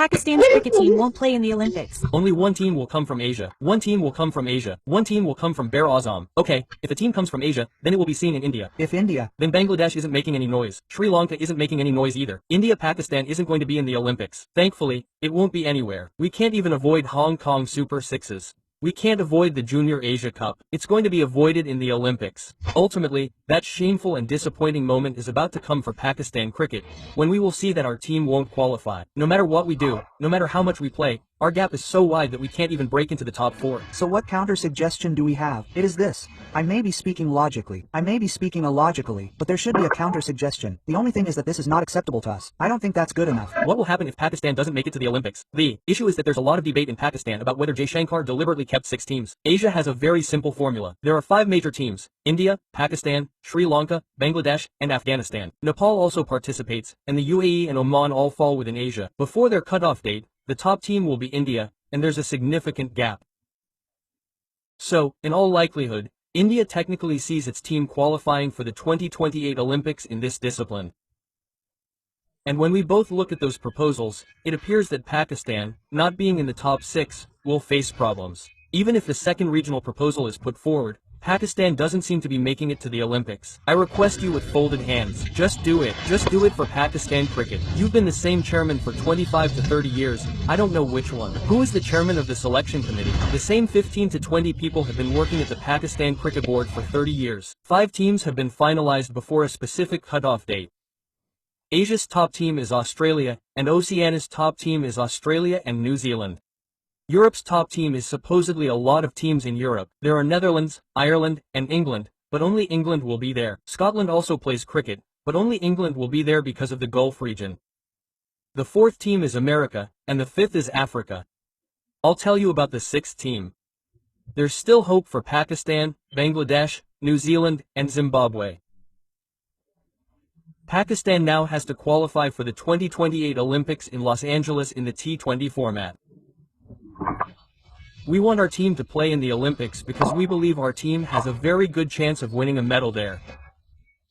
Pakistan's cricket team won't play in the Olympics. Only one team will come from Asia. One team will come from Asia. One team will come from Bare Azam. Okay, if a team comes from Asia, then it will be seen in India. If India, Then Bangladesh isn't making any noise. Sri Lanka isn't making any noise either. India-Pakistan isn't going to be in the Olympics. Thankfully, it won't be anywhere. We can't even avoid Hong Kong Super Sixes. We can't avoid the Junior Asia Cup. It's going to be avoided in the Olympics. Ultimately, that shameful and disappointing moment is about to come for Pakistan cricket, when we will see that our team won't qualify. No matter what we do, no matter how much we play, our gap is so wide that we can't even break into the top 4. so what counter-suggestion do we have? It is this. I may be speaking logically, I may be speaking illogically, but there should be a counter-suggestion. The only thing is that this is not acceptable to us. I don't think that's good enough. What will happen if Pakistan doesn't make it to the Olympics? The issue is that there's a lot of debate in Pakistan about whether Jay Shankar deliberately kept 6 teams. Asia has a very simple formula. There are 5 major teams: India, Pakistan, Sri Lanka, Bangladesh, and Afghanistan. Nepal also participates, and the UAE and Oman all fall within Asia. Before their cutoff date, the top team will be India, and there's a significant gap. So, in all likelihood, India technically sees its team qualifying for the 2028 Olympics in this discipline. And when we both look at those proposals, it appears that Pakistan, not being in the top 6, will face problems. Even if the second regional proposal is put forward, Pakistan doesn't seem to be making it to the Olympics. I request you with folded hands, just do it. Just do it for Pakistan cricket. You've been the same chairman for 25 to 30 years, I don't know which one. Who is the chairman of the selection committee? The same 15 to 20 people have been working at the Pakistan Cricket Board for 30 years. 5 teams have been finalized before a specific cutoff date. Asia's top team is Australia, and Oceania's top team is Australia and New Zealand. Europe's top team is supposedly a lot of teams in Europe. There are Netherlands, Ireland, and England, but only England will be there. Scotland also plays cricket, but only England will be there because of the Gulf region. The 4th team is America, and the 5th is Africa. I'll tell you about the 6th team. There's still hope for Pakistan, Bangladesh, New Zealand, and Zimbabwe. Pakistan now has to qualify for the 2028 Olympics in Los Angeles in the T20 format. We want our team to play in the Olympics because we believe our team has a very good chance of winning a medal there.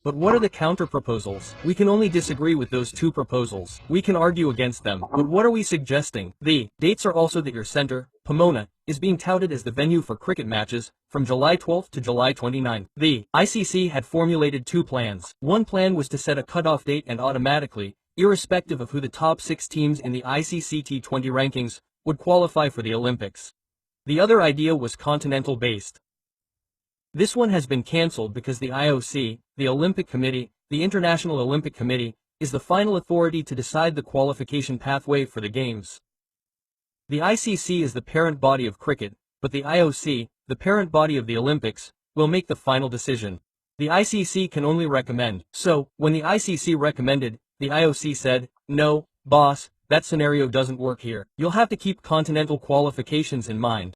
But what are the counter-proposals? We can only disagree with those 2 proposals. We can argue against them, but what are we suggesting? The dates are also that your center, Pomona, is being touted as the venue for cricket matches from July 12 to July 29. The ICC had formulated 2 plans. One plan was to set a cutoff date and automatically, irrespective of who the top 6 teams in the ICC T20 rankings, would qualify for the Olympics. The other idea was continental-based. This one has been cancelled because the IOC, the Olympic Committee, the International Olympic Committee, is the final authority to decide the qualification pathway for the Games. The ICC is the parent body of cricket, but the IOC, the parent body of the Olympics, will make the final decision. The ICC can only recommend. So, when the ICC recommended, the IOC said, "No, boss, that scenario doesn't work here. You'll have to keep continental qualifications in mind."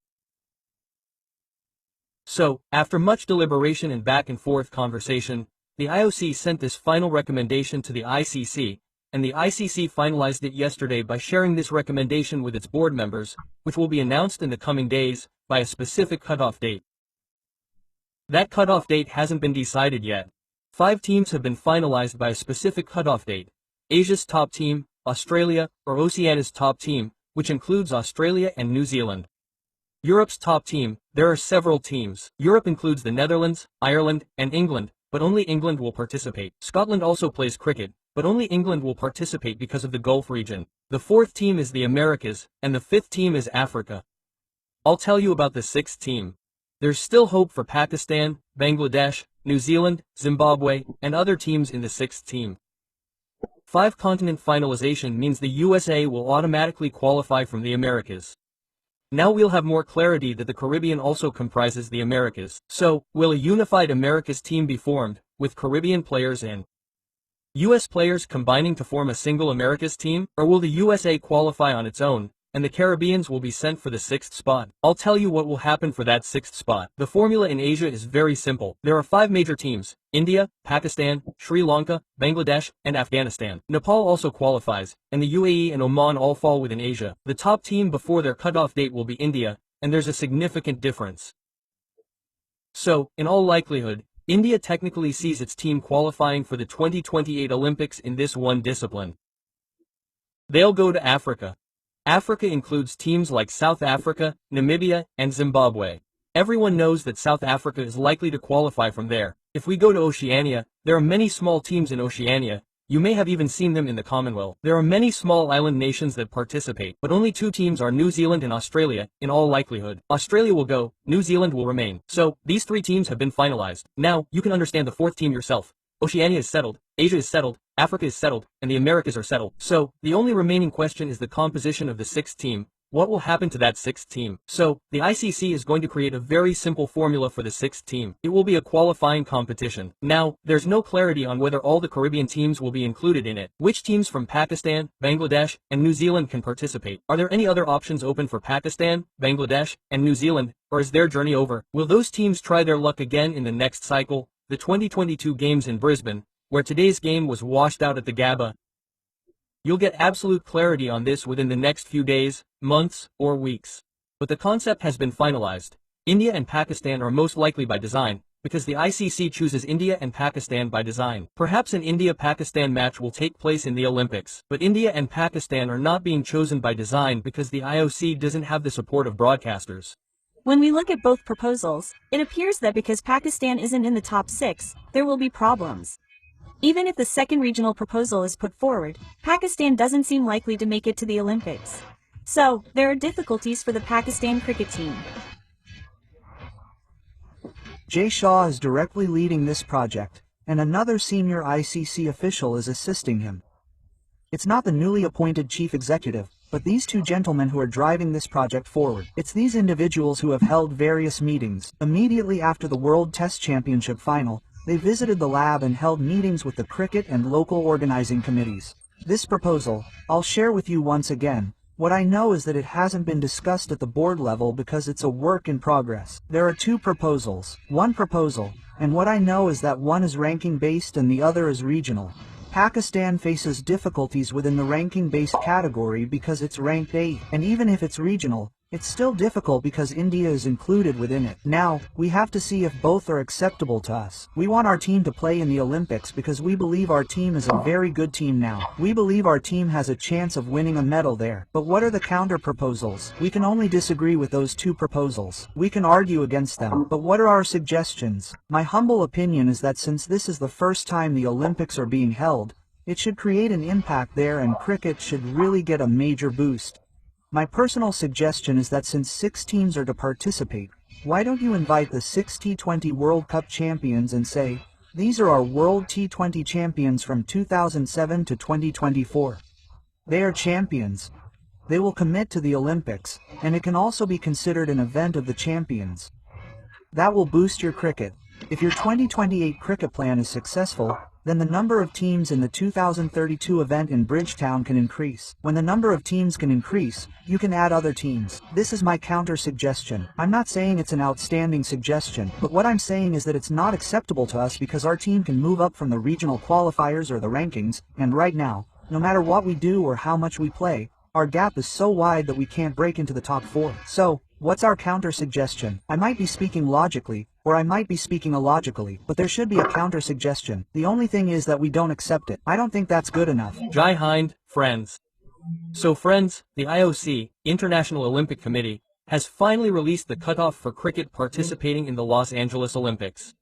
So, after much deliberation and back-and-forth conversation, the IOC sent this final recommendation to the ICC, and the ICC finalized it yesterday by sharing this recommendation with its board members, which will be announced in the coming days, by a specific cutoff date. That cutoff date hasn't been decided yet. 5 teams have been finalized by a specific cutoff date: Asia's top team, Australia, or Oceania's top team, which includes Australia and New Zealand. Europe's top team, there are several teams. Europe includes the Netherlands, Ireland, and England, but only England will participate. Scotland also plays cricket, but only England will participate because of the Gulf region. The 4th team is the Americas, and the 5th team is Africa. I'll tell you about the 6th team. There's still hope for Pakistan, Bangladesh, New Zealand, Zimbabwe, and other teams in the 6th team. 5-continent finalization means the USA will automatically qualify from the Americas. Now we'll have more clarity that the Caribbean also comprises the Americas. So, will a unified Americas team be formed, with Caribbean players and US players combining to form a single Americas team? Or will the USA qualify on its own, and the Caribbeans will be sent for the 6th spot? I'll tell you what will happen for that 6th spot. The formula in Asia is very simple. There are 5 major teams: India, Pakistan, Sri Lanka, Bangladesh, and Afghanistan. Nepal also qualifies, and the UAE and Oman all fall within Asia. The top team before their cutoff date will be India, and there's a significant difference. So, in all likelihood, India technically sees its team qualifying for the 2028 Olympics in this one discipline. They'll go to Africa. Africa includes teams like South Africa, Namibia, and Zimbabwe. Everyone knows that South Africa is likely to qualify from there. If we go to Oceania, there are many small teams in Oceania. You may have even seen them in the Commonwealth. There are many small island nations that participate, but only 2 teams are New Zealand and Australia, in all likelihood. Australia will go, New Zealand will remain. So, these 3 teams have been finalized. Now, you can understand the 4th team yourself. Oceania is settled, Asia is settled, Africa is settled, and the Americas are settled. So, the only remaining question is the composition of the 6th team. What will happen to that 6th team? So, the ICC is going to create a very simple formula for the 6th team. It will be a qualifying competition. Now, there's no clarity on whether all the Caribbean teams will be included in it. Which teams from Pakistan, Bangladesh, and New Zealand can participate? Are there any other options open for Pakistan, Bangladesh, and New Zealand, or is their journey over? Will those teams try their luck again in the next cycle? The 2022 games in Brisbane, where today's game was washed out at the Gabba. You'll get absolute clarity on this within the next few days, months, or weeks. But the concept has been finalized. India and Pakistan are most likely by design, because the ICC chooses India and Pakistan by design. Perhaps an India-Pakistan match will take place in the Olympics, but India and Pakistan are not being chosen by design because the IOC doesn't have the support of broadcasters. When we look at both proposals, it appears that because Pakistan isn't in the top 6, there will be problems. Even if the second regional proposal is put forward, Pakistan doesn't seem likely to make it to the Olympics. So, there are difficulties for the Pakistan cricket team. Jay Shaw is directly leading this project, and another senior ICC official is assisting him. It's not the newly appointed chief executive, but these 2 gentlemen who are driving this project forward. It's these individuals who have held various meetings. Immediately after the World Test Championship final, they visited the lab and held meetings with the cricket and local organizing committees. This proposal, I'll share with you once again. What I know is that it hasn't been discussed at the board level because it's a work in progress. There are 2 proposals. One proposal, and what I know is that one is ranking based and the other is regional. Pakistan faces difficulties within the ranking-based category because it's ranked 8, and even if it's regional, it's still difficult because India is included within it. Now, we have to see if both are acceptable to us. We want our team to play in the Olympics because we believe our team is a very good team now. We believe our team has a chance of winning a medal there. But what are the counter proposals? We can only disagree with those 2 proposals. We can argue against them, but what are our suggestions? My humble opinion is that since this is the first time the Olympics are being held, it should create an impact there and cricket should really get a major boost. My personal suggestion is that since 6 teams are to participate, why don't you invite the 6 T20 World Cup champions and say, these are our World T20 champions from 2007 to 2024. They are champions. They will commit to the Olympics, and it can also be considered an event of the champions. That will boost your cricket. If your 2028 cricket plan is successful, then the number of teams in the 2032 event in Bridgetown can increase. When the number of teams can increase, you can add other teams. This is my counter suggestion. I'm not saying it's an outstanding suggestion, but what I'm saying is that it's not acceptable to us because our team can move up from the regional qualifiers or the rankings, and right now, no matter what we do or how much we play, our gap is so wide that we can't break into the top 4. So, what's our counter suggestion? I might be speaking logically, or I might be speaking illogically, but there should be a counter suggestion. The only thing is that we don't accept it. I don't think that's good enough. Jai Hind, friends. So friends, the IOC, International Olympic Committee, has finally released the cutoff for cricket participating in the Los Angeles Olympics.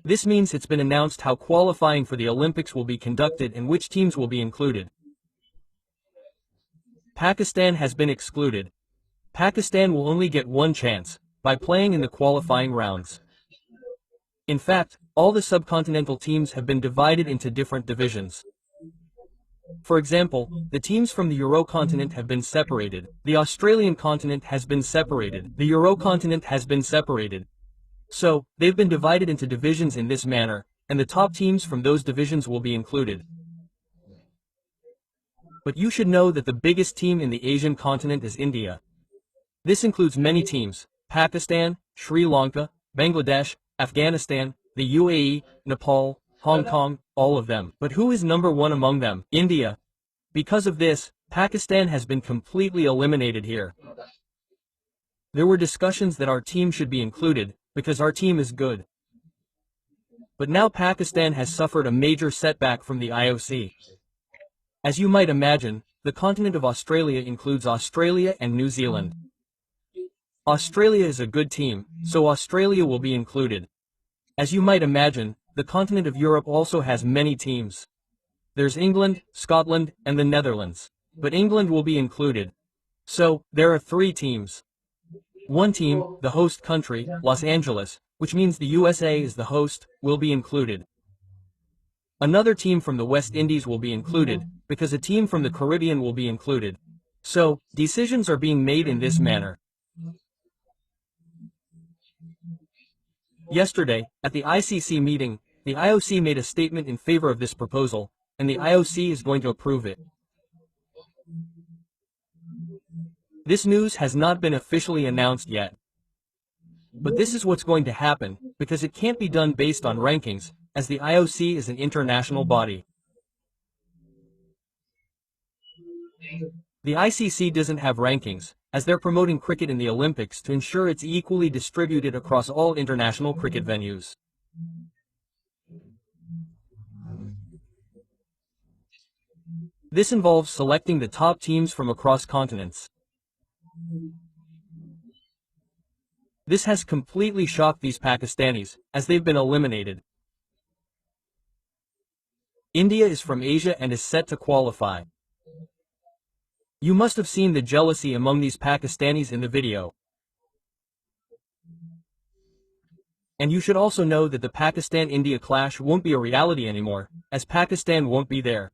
This means it's been announced how qualifying for the Olympics will be conducted and which teams will be included. Pakistan has been excluded. Pakistan will only get one chance, by playing in the qualifying rounds. In fact, all the subcontinental teams have been divided into different divisions. For example, the teams from the Euro continent have been separated. The Australian continent has been separated. The Euro continent has been separated. So, they've been divided into divisions in this manner, and the top teams from those divisions will be included. But you should know that the biggest team in the Asian continent is India. This includes many teams: Pakistan, Sri Lanka, Bangladesh, Afghanistan, the UAE, Nepal, Hong Kong, all of them. But who is number 1 among them? India. Because of this, Pakistan has been completely eliminated here. There were discussions that our team should be included, because our team is good. But now Pakistan has suffered a major setback from the IOC. As you might imagine, the continent of Australia includes Australia and New Zealand. Australia is a good team, so Australia will be included. As you might imagine, the continent of Europe also has many teams. There's England, Scotland, and the Netherlands. But England will be included. So, there are 3 teams. One team, the host country, Los Angeles, which means the USA is the host, will be included. Another team from the West Indies will be included, because a team from the Caribbean will be included. So, decisions are being made in this manner. Yesterday, at the ICC meeting, the IOC made a statement in favor of this proposal, and the IOC is going to approve it. This news has not been officially announced yet. But this is what's going to happen, because it can't be done based on rankings, as the IOC is an international body. The ICC doesn't have rankings, as they're promoting cricket in the Olympics to ensure it's equally distributed across all international cricket venues. This involves selecting the top teams from across continents. This has completely shocked these Pakistanis, as they've been eliminated. India is from Asia and is set to qualify. You must have seen the jealousy among these Pakistanis in the video. And you should also know that the Pakistan-India clash won't be a reality anymore, as Pakistan won't be there.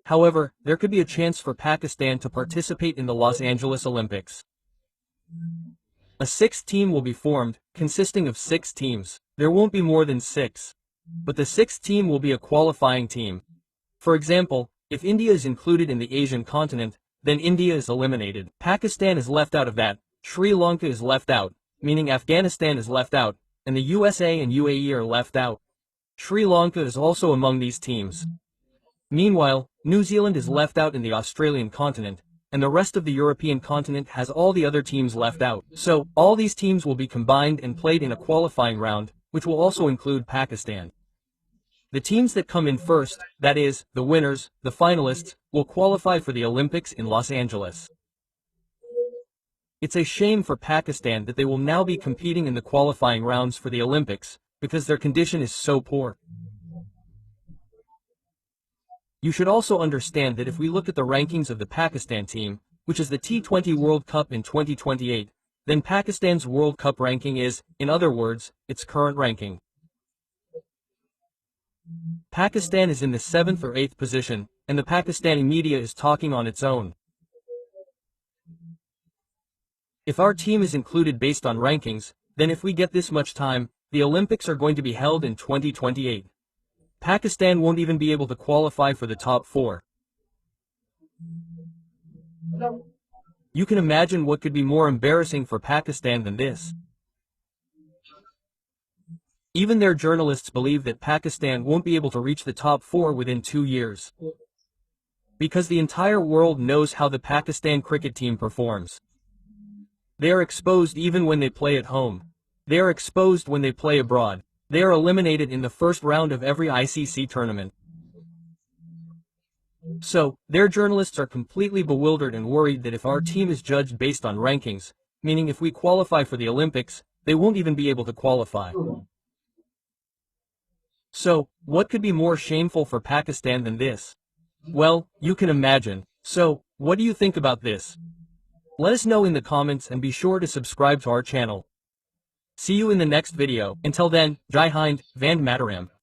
However, there could be a chance for Pakistan to participate in the Los Angeles Olympics. A 6th team will be formed, consisting of 6 teams. There won't be more than 6. But the 6th team will be a qualifying team. For example, if India is included in the Asian continent, then India is eliminated. Pakistan is left out of that, Sri Lanka is left out, meaning Afghanistan is left out, and the USA and UAE are left out. Sri Lanka is also among these teams. Meanwhile, New Zealand is left out in the Australian continent, and the rest of the European continent has all the other teams left out. So, all these teams will be combined and played in a qualifying round, which will also include Pakistan. The teams that come in first, that is, the winners, the finalists, will qualify for the Olympics in Los Angeles. It's a shame for Pakistan that they will now be competing in the qualifying rounds for the Olympics, because their condition is so poor. You should also understand that if we look at the rankings of the Pakistan team, which is the T20 World Cup in 2028, then Pakistan's World Cup ranking is, in other words, its current ranking. Pakistan is in the 7th or 8th position, and the Pakistani media is talking on its own. If our team is included based on rankings, then if we get this much time, the Olympics are going to be held in 2028. Pakistan won't even be able to qualify for the top 4. You can imagine what could be more embarrassing for Pakistan than this. Even their journalists believe that Pakistan won't be able to reach the top 4 within 2 years. Because the entire world knows how the Pakistan cricket team performs. They are exposed even when they play at home. They are exposed when they play abroad. They are eliminated in the first round of every ICC tournament. So, their journalists are completely bewildered and worried that if our team is judged based on rankings, meaning if we qualify for the Olympics, they won't even be able to qualify. So, what could be more shameful for Pakistan than this? Well, you can imagine. So, what do you think about this? Let us know in the comments and be sure to subscribe to our channel. See you in the next video. Until then, Jai Hind, Vande Mataram.